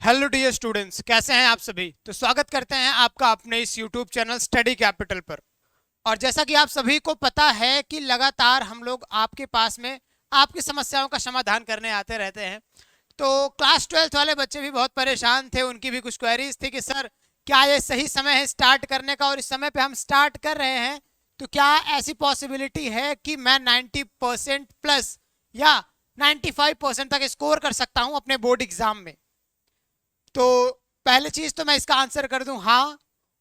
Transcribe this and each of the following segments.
Hello dear students, कैसे हैं आप सभी। तो स्वागत करते हैं आपका अपने इस यूट्यूब चैनल स्टडी कैपिटल पर। और जैसा कि आप सभी को पता है कि लगातार हम लोग आपके पास में आपकी समस्याओं का समाधान करने आते रहते हैं। तो क्लास 12th वाले बच्चे भी बहुत परेशान थे, उनकी भी कुछ क्वेरीज थी कि सर क्या ये सही समय है स्टार्ट करने का, और इस समय पे हम स्टार्ट कर रहे हैं तो क्या ऐसी पॉसिबिलिटी है कि मैं 90% प्लस या 95% तक स्कोर कर सकता हूं अपने बोर्ड एग्जाम में। तो पहले चीज तो मैं इसका आंसर कर दूं हाँ।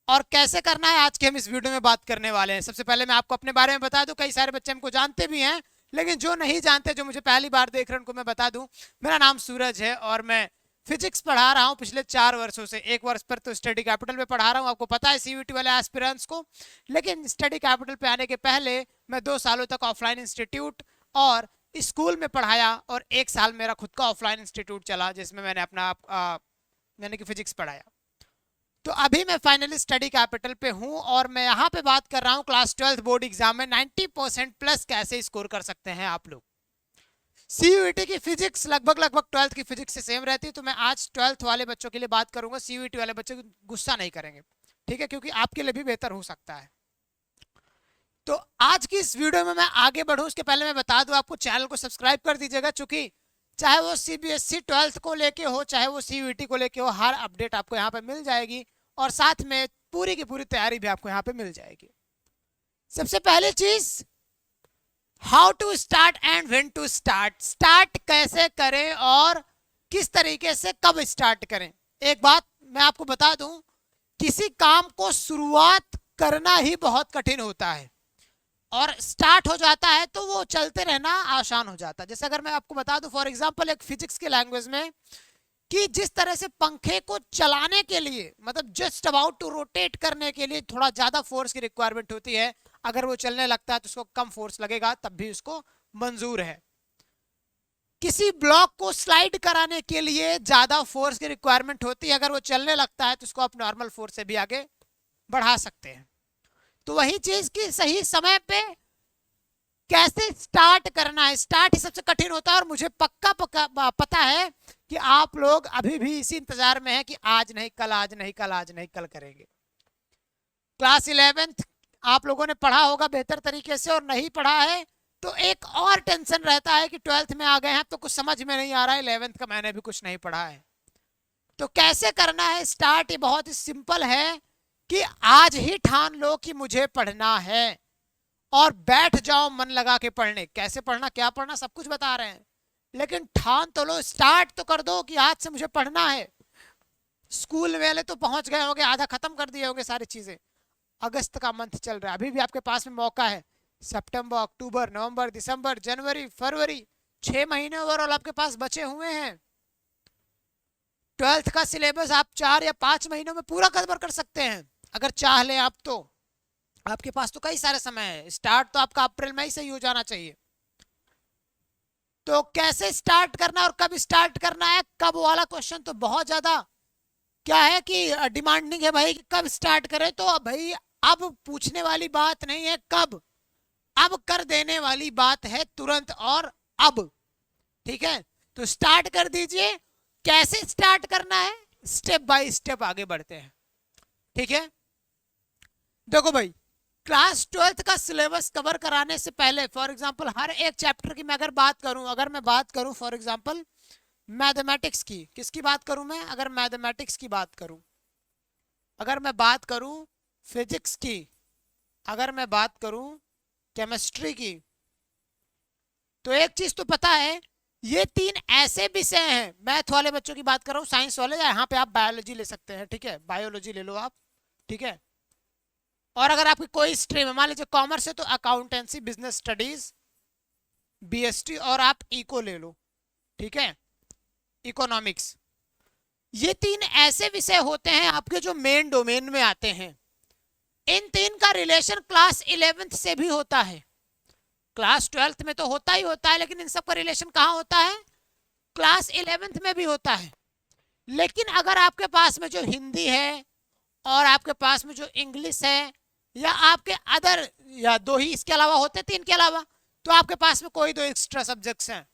और कैसे करना है आज के हम इस वीडियो में बात करने वाले हैं। सबसे पहले मैं आपको अपने बारे में बता दूं, कई सारे बच्चे हमको जानते भी हैं, लेकिन जो नहीं जानते, जो मुझे पहली बार देख रहे हैं, उनको मैं बता दूं। मेरा नाम सूरज है और मैं फिजिक्स पढ़ा रहा हूं पिछले 4 वर्षों से। एक वर्ष पर तो स्टडी कैपिटल में पढ़ा रहा हूं, आपको पता है सीयूईटी वाले एस्पिरेंट्स को। लेकिन स्टडी कैपिटल पे आने के पहले मैं 2 सालों तक ऑफलाइन इंस्टीट्यूट और स्कूल में पढ़ाया, और 1 साल मेरा खुद का ऑफलाइन इंस्टीट्यूट चला जिसमें मैंने मैंने कि फिजिक्स पढ़ाया। तो अभी मैं फाइनली स्टडी कैपिटल पे हूं और मैं यहाँ पे बात कर रहा हूँ क्लास 12th बोर्ड एग्जाम में 90% प्लस कैसे स्कोर कर सकते हैं आप लोग। सीयूईटी की फिजिक्स लगभग 12th की फिजिक्स से सेम रहती है, तो मैं आज 12th वाले बच्चों के लिए बात करूंगा। सीयूईटी वाले बच्चे गुस्सा नहीं करेंगे, ठीक है, क्योंकि आपके लिए भी बेहतर हो सकता है। तो आज की इस वीडियो में मैं आगे बढ़ूं उसके पहले मैं बता दूं आपको, चैनल को सब्सक्राइब कर दीजिएगा, चूंकि चाहे वो सीबीएसई 12th को लेके हो, चाहे वो सीयूईटी को लेके हो, हर अपडेट आपको यहाँ पे मिल जाएगी और साथ में पूरी की पूरी तैयारी भी आपको यहाँ पे मिल जाएगी। सबसे पहली चीज, how to start and when to start. Start कैसे करें और किस तरीके से कब स्टार्ट करें। एक बात मैं आपको बता दूं, किसी काम को शुरुआत करना ही बहुत कठिन होता है और स्टार्ट हो जाता है तो वो चलते रहना आसान हो जाता है। जैसे अगर मैं आपको बता दूं फॉर एग्जांपल एक फिजिक्स के लैंग्वेज में, कि जिस तरह से पंखे को चलाने के लिए, मतलब जस्ट अबाउट टू रोटेट करने के लिए थोड़ा ज्यादा फोर्स की रिक्वायरमेंट होती है, अगर वो चलने लगता है तो उसको कम फोर्स लगेगा, तब भी उसको मंजूर है। किसी ब्लॉक को स्लाइड कराने के लिए ज्यादा फोर्स की रिक्वायरमेंट होती है, अगर वो चलने लगता है तो उसको आप नॉर्मल फोर्स से भी आगे बढ़ा सकते हैं। तो वही चीज की सही समय पे कैसे स्टार्ट करना है, स्टार्ट ही सबसे कठिन होता है। और मुझे पक्का पक्का पता है कि आप लोग अभी भी इसी इंतजार में हैं कि आज नहीं कल, आज नहीं कल, आज नहीं कल करेंगे। क्लास 11th आप लोगों ने पढ़ा होगा बेहतर तरीके से, और नहीं पढ़ा है तो एक और टेंशन रहता है कि 12th में आ गए हैं तो कुछ समझ में नहीं आ रहा है, 11th का मैंने भी कुछ नहीं पढ़ा है। तो कैसे करना है स्टार्ट, ये बहुत ही सिंपल है कि आज ही ठान लो कि मुझे पढ़ना है और बैठ जाओ मन लगा के पढ़ने। कैसे पढ़ना, क्या पढ़ना, सब कुछ बता रहे हैं, लेकिन ठान तो लो, स्टार्ट तो कर दो कि आज से मुझे पढ़ना है। स्कूल वाले तो पहुंच गए होंगे, आधा खत्म कर दिए होंगे सारी चीजें। अगस्त का मंथ चल रहा है, अभी भी आपके पास में मौका है। सितंबर, अक्टूबर, नवंबर, दिसंबर, जनवरी, फरवरी, 6 महीने ओवरऑल आपके पास बचे हुए हैं। 12th का सिलेबस आप 4 या 5 महीनों में पूरा कवर कर सकते हैं अगर चाह लें आप। तो आपके पास तो कई सारे समय है, स्टार्ट तो आपका अप्रैल मई से ही हो जाना चाहिए। तो कैसे स्टार्ट करना और कब स्टार्ट करना है, कब वाला क्वेश्चन तो बहुत ज्यादा क्या है कि डिमांडिंग है भाई, कब स्टार्ट करें। तो भाई अब पूछने वाली बात नहीं है कब, अब कर देने वाली बात है तुरंत और अब, ठीक है। तो स्टार्ट कर दीजिए। कैसे स्टार्ट करना है, स्टेप बाय स्टेप आगे बढ़ते हैं, ठीक है। देखो भाई, क्लास 12th का सिलेबस कवर कराने से पहले फॉर एग्जांपल हर एक चैप्टर की मैं अगर मैं बात करूं फॉर एग्जांपल मैथमेटिक्स की, किसकी बात करूं मैं, अगर मैथमेटिक्स की बात करूं, अगर मैं बात करूं फिजिक्स की, अगर मैं बात करूं केमिस्ट्री की, तो एक चीज तो पता है, ये 3 ऐसे विषय हैं। मैथ वाले बच्चों की बात कर रहा हूं, साइंस वाले, यहाँ पे आप बायोलॉजी ले सकते हैं, ठीक है, बायोलॉजी ले लो आप, ठीक है। और अगर आपकी कोई स्ट्रीम है, मान लीजिए कॉमर्स है तो अकाउंटेंसी, बिजनेस स्टडीज, बीएसटी, और आप इको ले लो, ठीक है, इकोनॉमिक्स। ये 3 ऐसे विषय होते हैं आपके जो मेन डोमेन में आते हैं। इन 3 का रिलेशन क्लास 11th से भी होता है, क्लास 12th में तो होता ही होता है, लेकिन इन सब का रिलेशन कहाँ होता है, क्लास 11th में भी होता है। लेकिन अगर आपके पास में जो हिंदी है और आपके पास में जो इंग्लिश है, या आपके अदर, या 2 ही इसके अलावा होते, 3 के अलावा, तो आपके पास में कोई 2 एक्स्ट्रा सब्जेक्ट्स हैं,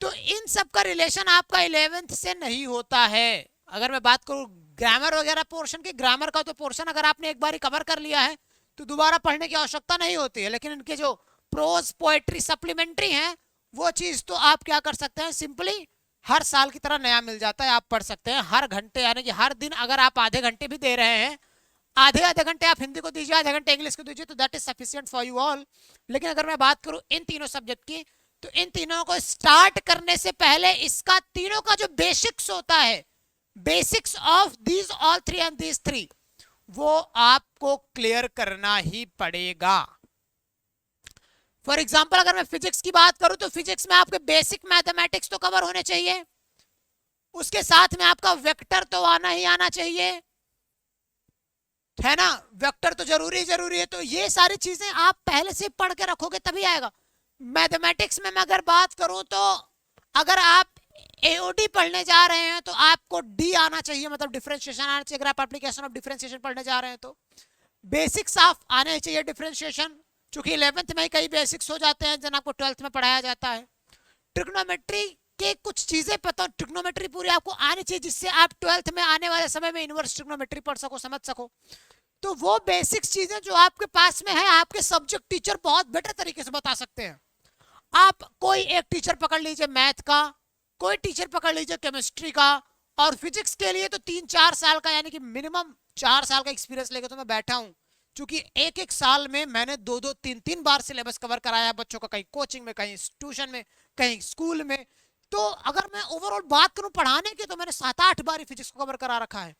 तो इन सब का रिलेशन आपका 11th से नहीं होता है। अगर मैं बात करूं ग्रामर वगैरह पोर्शन की, ग्रामर का तो पोर्शन अगर आपने एक बार कवर कर लिया है तो दोबारा पढ़ने की आवश्यकता नहीं होती है। लेकिन इनके जो प्रोज पोएट्री सप्लीमेंट्री हैं वो चीज तो आप क्या कर सकते हैं, सिंपली हर साल की तरह नया मिल जाता है, आप पढ़ सकते हैं हर घंटे, यानी कि हर दिन अगर आप आधे घंटे भी दे रहे हैं, आधे आधे घंटे आप हिंदी को दीजिए, आधे घंटे इंग्लिश को दीजिए, तो that is sufficient for you all. लेकिन अगर मैं बात करूं इन तीनों सब्जेक्ट की, तो इन तीनों को स्टार्ट करने से पहले इसका तीनों का जो बेसिक्स होता है, basics of these all three and these three, वो आपको क्लियर करना ही पड़ेगा। फॉर एग्जाम्पल अगर मैं फिजिक्स की बात करूं तो फिजिक्स में आपके बेसिक मैथमेटिक्स तो कवर होने चाहिए, उसके साथ में आपका वेक्टर तो आना ही आना चाहिए, है ना, वेक्टर तो जरूरी है। तो ये सारी चीजें आप पहले से पढ़ के रखोगे तभी आएगा। मैथमेटिक्स में मैं अगर बात करूं तो अगर आप एओडी पढ़ने जा रहे हैं तो आपको डी आना चाहिए, मतलब डिफरेंशिएशन आना चाहिए। अगर आप एप्लीकेशन ऑफ डिफरेंशिएशन पढ़ने जा रहे हैं तो बेसिक्स ऑफ आने चाहिए डिफरेंशिएशन, चूंकि 11th में ही कई बेसिक्स हो जाते हैं जिन आपको 12th में पढ़ाया जाता है। ट्रिग्नोमेट्री के कुछ चीजें पता, ट्रिग्नोमेट्री पूरी आपको आनी चाहिए जिससे आप 12th में आने वाले समय में इनवर्स ट्रिग्नोमेट्री पढ़ सको, समझ सको। तो वो बेसिक्स चीजें जो आपके पास में है, आपके सब्जेक्ट टीचर बहुत बेटर तरीके से बता सकते हैं। आप कोई एक टीचर पकड़ लीजिए मैथ का, कोई टीचर पकड़ लीजिए केमिस्ट्री का, और फिजिक्स के लिए तो 3-4 साल का, यानी कि मिनिमम 4 साल का एक्सपीरियंस लेकर तो मैं बैठा हूं, क्योंकि एक एक साल में मैंने 2-2, 3-3 बार सिलेबस कवर कराया है बच्चों का, कहीं कोचिंग में, कहीं ट्यूशन में, कहीं स्कूल में। तो अगर मैं ओवरऑल बात करूं पढ़ाने की, तो मैंने 7-8 बार फिजिक्स को कवर करा रखा है।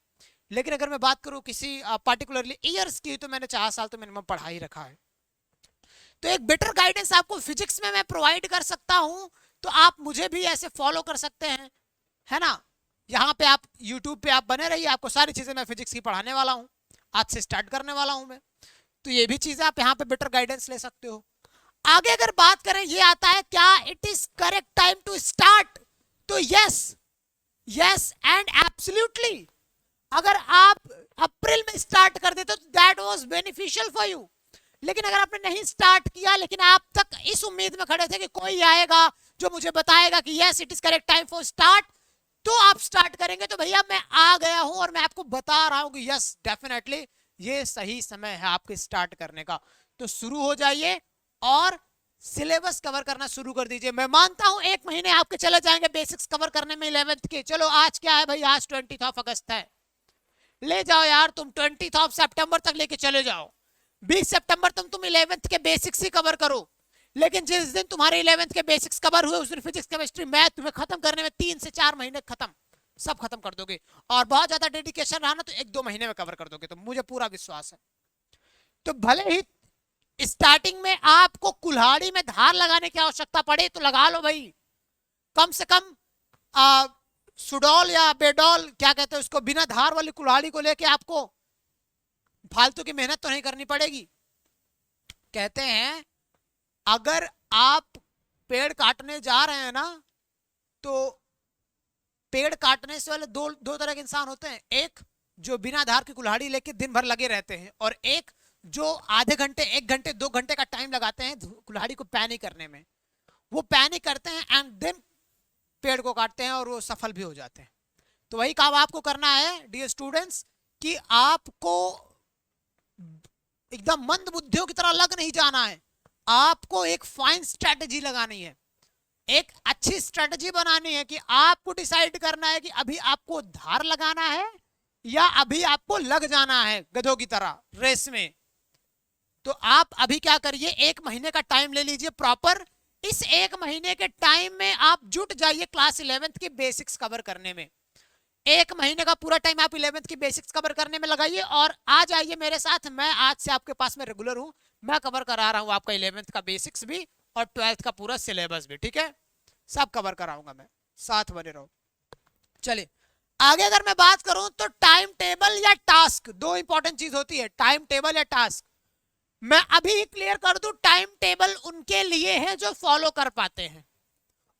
लेकिन अगर मैं बात करूं किसी पार्टिकुलरली ईयर्स की, तो मैंने 4 साल तो मिनिमम पढ़ा ही रखा है। तो एक बेटर गाइडेंस आपको फिजिक्स में मैं प्रोवाइड कर सकता हूं, तो आप मुझे भी ऐसे फॉलो कर सकते हैं, है ना। यहाँ पे आप यूट्यूब पे आप बने रहिए, आपको सारी चीजें मैं फिजिक्स की पढ़ाने वाला हूँ, आज से स्टार्ट करने वाला हूँ मैं। तो ये भी चीजें आप यहाँ पे बेटर गाइडेंस ले सकते हो। आगे अगर बात करें, ये आता है क्या it is correct time to start, तो यस एंड एब्सोल्युटली। अगर आप अप्रैल में स्टार्ट कर देते तो that was beneficial for you. लेकिन अगर आपने नहीं स्टार्ट किया, लेकिन आप तक इस उम्मीद में खड़े थे कि कोई आएगा जो मुझे बताएगा कि yes it is correct time for start, तो आप स्टार्ट करेंगे, तो भैया मैं आ गया हूं और मैं आपको बता रहा हूं कि यस डेफिनेटली ये सही समय है आपके स्टार्ट करने का। तो शुरू हो जाइए और सिलेबस कवर करना शुरू कर दीजिए। मैं मानता हूं 1 महीने आपके चले जाएंगे बेसिक्स कवर करने में 11th के। चलो आज क्या है भाई, आज 20 अगस्त है, ले जाओ यार तुम 20 सितंबर तक लेके चले जाओ। 20 सितंबर तुम 11th के बेसिक्स ही कवर करो। लेकिन जिस दिन तुम्हारे 11th के बेसिक्स कवर हुए, उस दिन फिजिक्स केमिस्ट्री मैथ तुम्हें खत्म करने में 3 से 4 महीने खत्म, सब खत्म कर दोगे। और बहुत ज्यादा डेडिकेशन रहा ना तो 1-2 महीने में कवर कर दोगे, तो मुझे पूरा विश्वास है। तो भले ही स्टार्टिंग में आपको कुल्हाड़ी में धार लगाने की आवश्यकता पड़े तो लगा लो भाई, कम से कम सुडोल या बेडोल क्या कहते हैं उसको, बिना धार वाली कुल्हाड़ी को लेके आपको फालतू की मेहनत तो नहीं करनी पड़ेगी। कहते हैं अगर आप पेड़ काटने जा रहे हैं ना, तो पेड़ काटने से वाले दो तरह के इंसान होते हैं, एक जो बिना धार की कुल्हाड़ी लेके दिन भर लगे रहते हैं, और एक जो आधे घंटे, 1 घंटे, 2 घंटे का टाइम लगाते हैं कुल्हाड़ी को पैनी करने में। वो पैनी करते हैं एंड देन पेड़ को काटते हैं और वो सफल भी हो जाते हैं। तो वही काम आपको करना है डियर स्टूडेंट्स, कि आपको एकदम मंद बुद्धियों की तरह लग नहीं जाना है, आपको एक फाइन स्ट्रेटजी लगानी है, एक अच्छी स्ट्रेटजी बनानी है कि आपको डिसाइड करना है कि अभी आपको धार लगाना है या अभी आपको लग जाना है गधों की तरह रेस में। तो आप अभी क्या करिए, 1 महीने का टाइम ले लीजिए प्रॉपर। इस 1 महीने के टाइम में आप जुट जाइए क्लास 11th की बेसिक्स कवर करने में। 1 महीने का पूरा टाइम आप 11th की बेसिक्स कवर करने में लगाइए और आ जाइए मेरे साथ। मैं आज से आपके पास में रेगुलर हूं, मैं कवर करा रहा हूं आपका 11th का बेसिक्स भी और 12th का पूरा सिलेबस भी, ठीक है, सब कवर कराऊंगा मैं, साथ बने रहो। चलिए आगे अगर मैं बात करूं तो टाइम टेबल या टास्क, 2 इंपॉर्टेंट चीज होती है, टाइम टेबल या टास्क। मैं अभी क्लियर कर दूं, टाइम टेबल उनके लिए है जो फॉलो कर पाते हैं,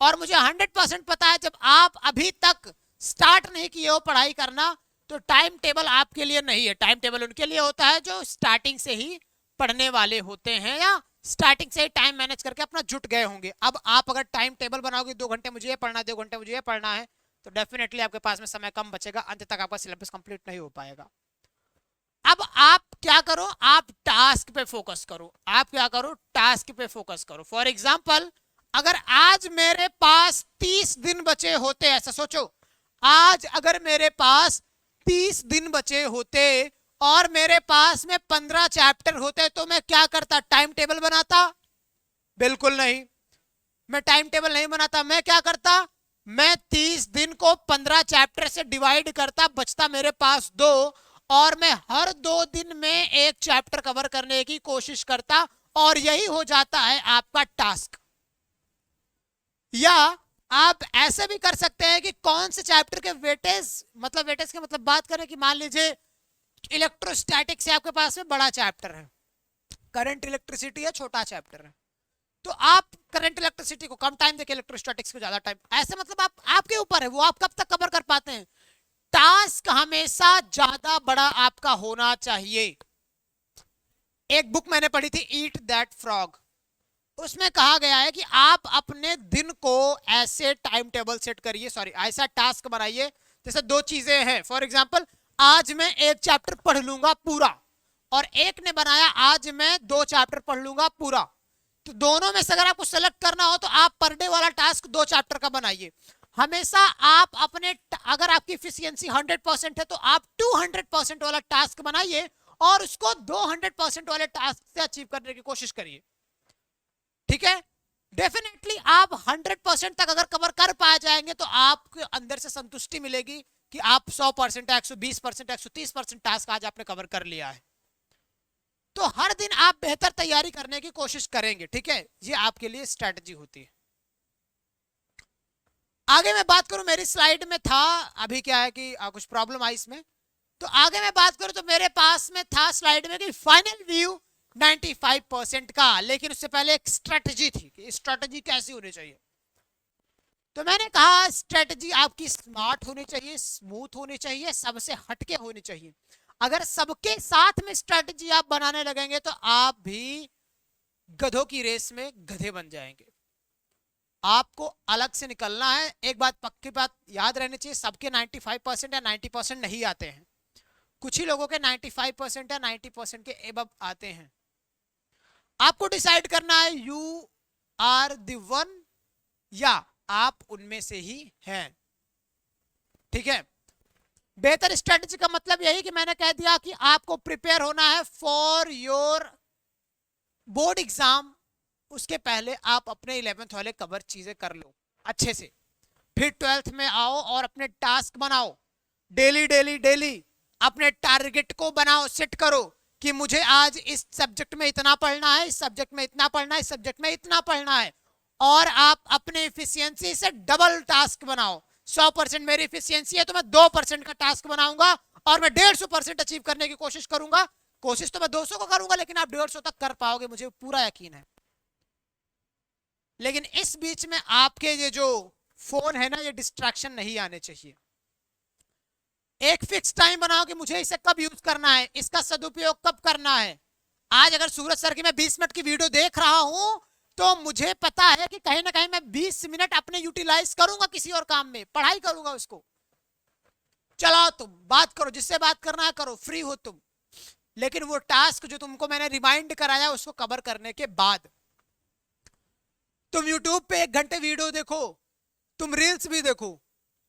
और मुझे 100% पता है जब आप अभी तक स्टार्ट नहीं किए हो पढ़ाई करना तो टाइम टेबल आपके लिए नहीं है। टाइम टेबल उनके लिए होता है जो स्टार्टिंग से ही पढ़ने वाले होते हैं या स्टार्टिंग से ही टाइम मैनेज करके अपना जुट गए होंगे। अब आप अगर टाइम टेबल बनाओगे 2 घंटे मुझे ये पढ़ना है, 2 घंटे मुझे ये पढ़ना है, तो डेफिनेटली आपके पास में समय कम बचेगा, अंत तक आपका सिलेबस कंप्लीट नहीं हो पाएगा। अब आप क्या करो, आप टास्क पे फोकस करो। आप क्या करो, टास्क पे फोकस करो। फॉर एग्जाम्पल, अगर आज मेरे पास 30 दिन बचे होते, ऐसा सोचो, आज अगर मेरे पास 30 दिन बचे होते और मेरे पास में 15 चैप्टर होते, तो मैं क्या करता, टाइम टेबल बनाता? बिल्कुल नहीं, मैं टाइम टेबल नहीं बनाता। मैं क्या करता, मैं 30 दिन को 15 चैप्टर से डिवाइड करता, बचता मेरे पास 2, और मैं हर 2 दिन में एक चैप्टर कवर करने की कोशिश करता, और यही हो जाता है आपका टास्क। या आप ऐसे भी कर सकते हैं कि कौन से चैप्टर के वेटेज, मतलब वेटेज के मतलब बात करें कि मान लीजिए इलेक्ट्रोस्टैटिक से आपके पास में बड़ा चैप्टर है, करंट इलेक्ट्रिसिटी है छोटा चैप्टर है, तो आप करंट इलेक्ट्रिसिटी को कम टाइम देके इलेक्ट्रोस्टैटिक्स को ज्यादा टाइम, ऐसे मतलब आप, आपके ऊपर है वो आप कब तक कवर कर पाते हैं। टास्क हमेशा ज्यादा बड़ा आपका होना चाहिए। एक बुक मैंने पढ़ी थी, ईट दैट फ्रॉग, उसमें कहा गया है कि आप अपने दिन को ऐसे टाइम टेबल सेट करिए, सॉरी ऐसा टास्क बनाइए, जैसे 2 चीजें हैं। फॉर एग्जांपल, आज मैं एक चैप्टर पढ़ लूंगा पूरा, और एक ने बनाया आज मैं 2 चैप्टर पढ़ लूंगा पूरा। तो दोनों में से अगर आपको सेलेक्ट करना हो तो आप पर डे वाला टास्क 2 चैप्टर का बनाइए। हमेशा आप अपने, अगर आपकी इफिशियंसी 100% है तो आप 200% वाला टास्क बनाइए, और उसको 200% वाले टास्क से अचीव करने की कोशिश करिए। ठीक है, डेफिनेटली आप 100% तक अगर कवर कर पाए जाएंगे तो आपके अंदर से संतुष्टि मिलेगी कि आप 100% 120% 130% टास्क आज आपने कवर कर लिया है। तो हर दिन आप बेहतर तैयारी करने की कोशिश करेंगे। ठीक है, ये आपके लिए स्ट्रेटजी होती है। आगे मैं बात करूं, मेरी स्लाइड में था, अभी क्या है कि कुछ प्रॉब्लम आई इसमें, तो आगे मैं बात करूं तो मेरे पास में था स्लाइड में कि फाइनल व्यू 95% का, लेकिन उससे पहले एक स्ट्रेटजी थी कि स्ट्रेटजी कैसी होनी चाहिए। तो मैंने कहा स्ट्रेटजी आपकी स्मार्ट होनी चाहिए, स्मूथ होनी चाहिए, सबसे हटके होनी चाहिए। अगर सबके साथ में स्ट्रेटजी आप बनाने लगेंगे तो आप भी गधों की रेस में गधे बन जाएंगे। आपको अलग से निकलना है। एक बात पक्की बात याद रहनी चाहिए, सबके 95% या 90% नहीं आते हैं, कुछ ही लोगों के 95% या 90% के एबव आते हैं। आपको डिसाइड करना है यू आर द वन, या आप उनमें से ही हैं। ठीक है, बेहतर स्ट्रेटजी का मतलब यही कि मैंने कह दिया कि आपको प्रिपेयर होना है फॉर योर बोर्ड एग्जाम, उसके पहले आप अपने 11th वाले कवर चीजें कर लो अच्छे से, फिर 12th में आओ और अपने टास्क बनाओ, डेली डेली डेली अपने टारगेट को बनाओ, सेट करो कि मुझे आज इस सब्जेक्ट में इतना पढ़ना है, इस सब्जेक्ट में इतना पढ़ना है, इस सब्जेक्ट में इतना पढ़ना है, और आप अपने इफिशियंसी से डबल टास्क बनाओ। 100% मेरी इफिशियंसी है तो मैं 2% का टास्क बनाऊंगा, और मैं 150% अचीव करने की कोशिश करूंगा। कोशिश तो मैं 200 को करूंगा, लेकिन आप 150 तक कर पाओगे, मुझे पूरा यकीन है। लेकिन इस बीच में आपके ये जो फोन है ना, ये डिस्ट्रैक्शन नहीं आने चाहिए। एक फिक्स टाइम बनाओ कि मुझे इसे कब यूज करना है, इसका सदुपयोग कब करना है। आज अगर सूरज सर की मैं 20 मिनट की वीडियो देख रहा हूं तो मुझे पता है कि कहीं ना कहीं मैं 20 मिनट अपने यूटिलाइज करूंगा किसी और काम में, पढ़ाई करूंगा उसको। चलाओ तुम, बात करो, जिससे बात करना है करो, फ्री हो तुम, लेकिन वो टास्क जो तुमको मैंने रिमाइंड कराया उसको कवर करने के बाद। तुम यूट्यूब पे 1 घंटे वीडियो देखो, तुम रील्स भी देखो,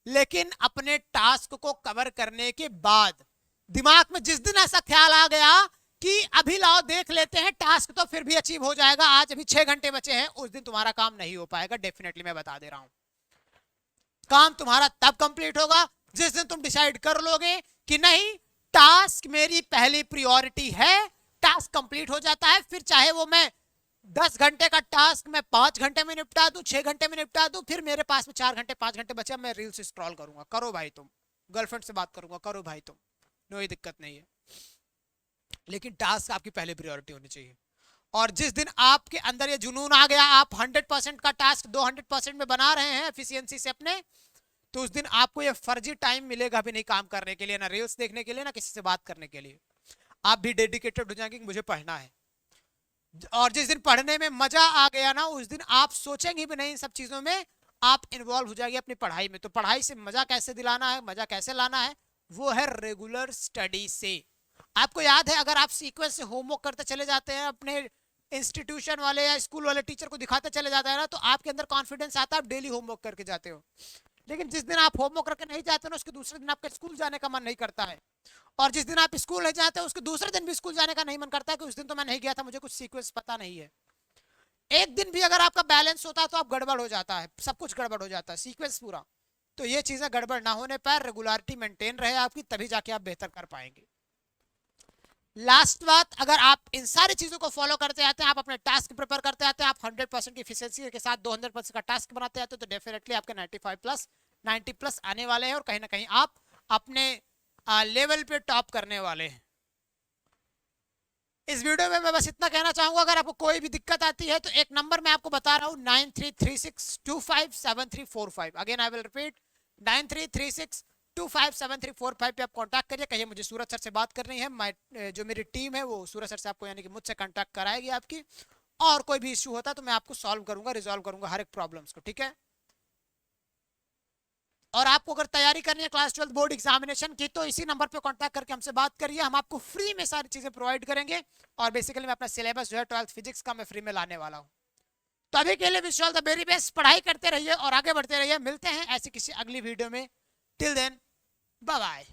लेकिन अपने टास्क को कवर करने के बाद दिमाग में जिस दिन ऐसा ख्याल आ गया कि अभी लाओ देख लेते हैं टास्क, तो फिर भी अचीव हो जाएगा, आज अभी 6 घंटे बचे हैं, उस दिन तुम्हारा काम नहीं हो पाएगा। डेफिनेटली मैं बता दे रहा हूं, काम तुम्हारा तब कंप्लीट होगा जिस दिन तुम डिसाइड कर लोगे कि नहीं, टास्क मेरी पहली प्रायोरिटी है, टास्क कंप्लीट हो जाता है, फिर चाहे वो मैं 10 घंटे का टास्क मैं 5 घंटे में निपटा दूं, 6 घंटे में निपटा दूं, फिर मेरे पास में 4 घंटे 5 घंटे बचे, मैं रील्स स्क्रॉल करूंगा। करो भाई तुम, गर्लफ्रेंड से बात करूंगा, करो भाई तुम, कोई दिक्कत नहीं है, लेकिन टास्क आपकी पहली प्रायोरिटी होनी चाहिए। और जिस दिन आपके अंदर ये जुनून आ गया, आप 100% का टास्क 200% में बना रहे हैं एफिशिएंसी से अपने, तो उस दिन आपको ये फर्जी टाइम मिलेगा भी नहीं काम करने के लिए, ना रील्स देखने के लिए, ना किसी से बात करने के लिए। आप भी डेडिकेटेड हो जाएंगे कि मुझे पढ़ना है। और जिस दिन पढ़ने में मजा आ गया ना, उस दिन आप सोचेंगे भी नहीं इन सब चीजों में, आप इन्वॉल्व हो जाएंगे अपनी पढ़ाई में। तो पढ़ाई से मजा कैसे दिलाना है, मजा कैसे लाना है, वो है रेगुलर स्टडी से। आपको याद है, अगर आप सीक्वेंस से होमवर्क करते चले जाते हैं, अपने इंस्टीट्यूशन वाले या स्कूल वाले टीचर को दिखाते चले जाते हैं ना, तो आपके अंदर कॉन्फिडेंस आता है, आप डेली होमवर्क करके जाते हो। लेकिन जिस दिन आप होमवर्क करके नहीं जाते ना, उसके दूसरे दिन आपका स्कूल जाने का मन नहीं करता है। और जिस दिन आप स्कूल नहीं जाते, उसके दूसरे दिन भी स्कूल जाने का नहीं मन करता है कि उस दिन तो मैं नहीं गया था, मुझे कुछ सीक्वेंस पता नहीं है। एक दिन भी अगर आपका बैलेंस होता है तो आप गड़बड़ हो जाता है, सब कुछ गड़बड़ हो जाता है, सीक्वेंस पूरा। तो ये चीजें गड़बड़ ना होने पर रेगुलरिटी मेंटेन रहे आपकी, तभी जाके आप बेहतर कर पाएंगे। लास्ट बात, अगर आप इन सारी चीजों को फॉलो करते आते हैं, आप अपने टास्क प्रिपेयर करते आते हैं, आप 100% की एफिशिएंसी के साथ 200% का टास्क बनाते आते हैं, तो डेफिनेटली आपके 95 प्लस 90 प्लस आने वाले हैं और कहीं ना कहीं आप अपने लेवल पे टॉप करने वाले हैं। इस वीडियो में मैं बस इतना कहना चाहूंगा, अगर आपको कोई भी दिक्कत आती है तो एक नंबर मैं आपको बता रहा हूँ 9336257345। अगेन आई विल रिपीट 9336257345 पे आप कांटेक्ट करिए। कहिए मुझे सूरज सर से बात करनी है, जो मेरी टीम है वो सूरज सर से आपको यानी कि मुझसे कांटेक्ट कराएगी आपकी। और कोई भी इश्यू होता है तो मैं आपको सॉल्व करूंगा, रिजॉल्व करूंगा हर एक प्रॉब्लम्स को, ठीक है। और आपको अगर तैयारी करनी है क्लास 12 बोर्ड एग्जामिनेशन की, तो इसी नंबर पे कांटेक्ट करके हमसे बात करिए, हम आपको फ्री में सारी चीजें प्रोवाइड करेंगे। और बेसिकली मैं अपना सिलेबस जो है 12th फिजिक्स का मैं फ्री में लाने वाला हूं। तो अभी के लिए wish you all the very best, पढ़ाई करते रहिए और आगे बढ़ते रहिए। मिलते हैं ऐसी किसी अगली वीडियो में, टिल देन बाय बाय।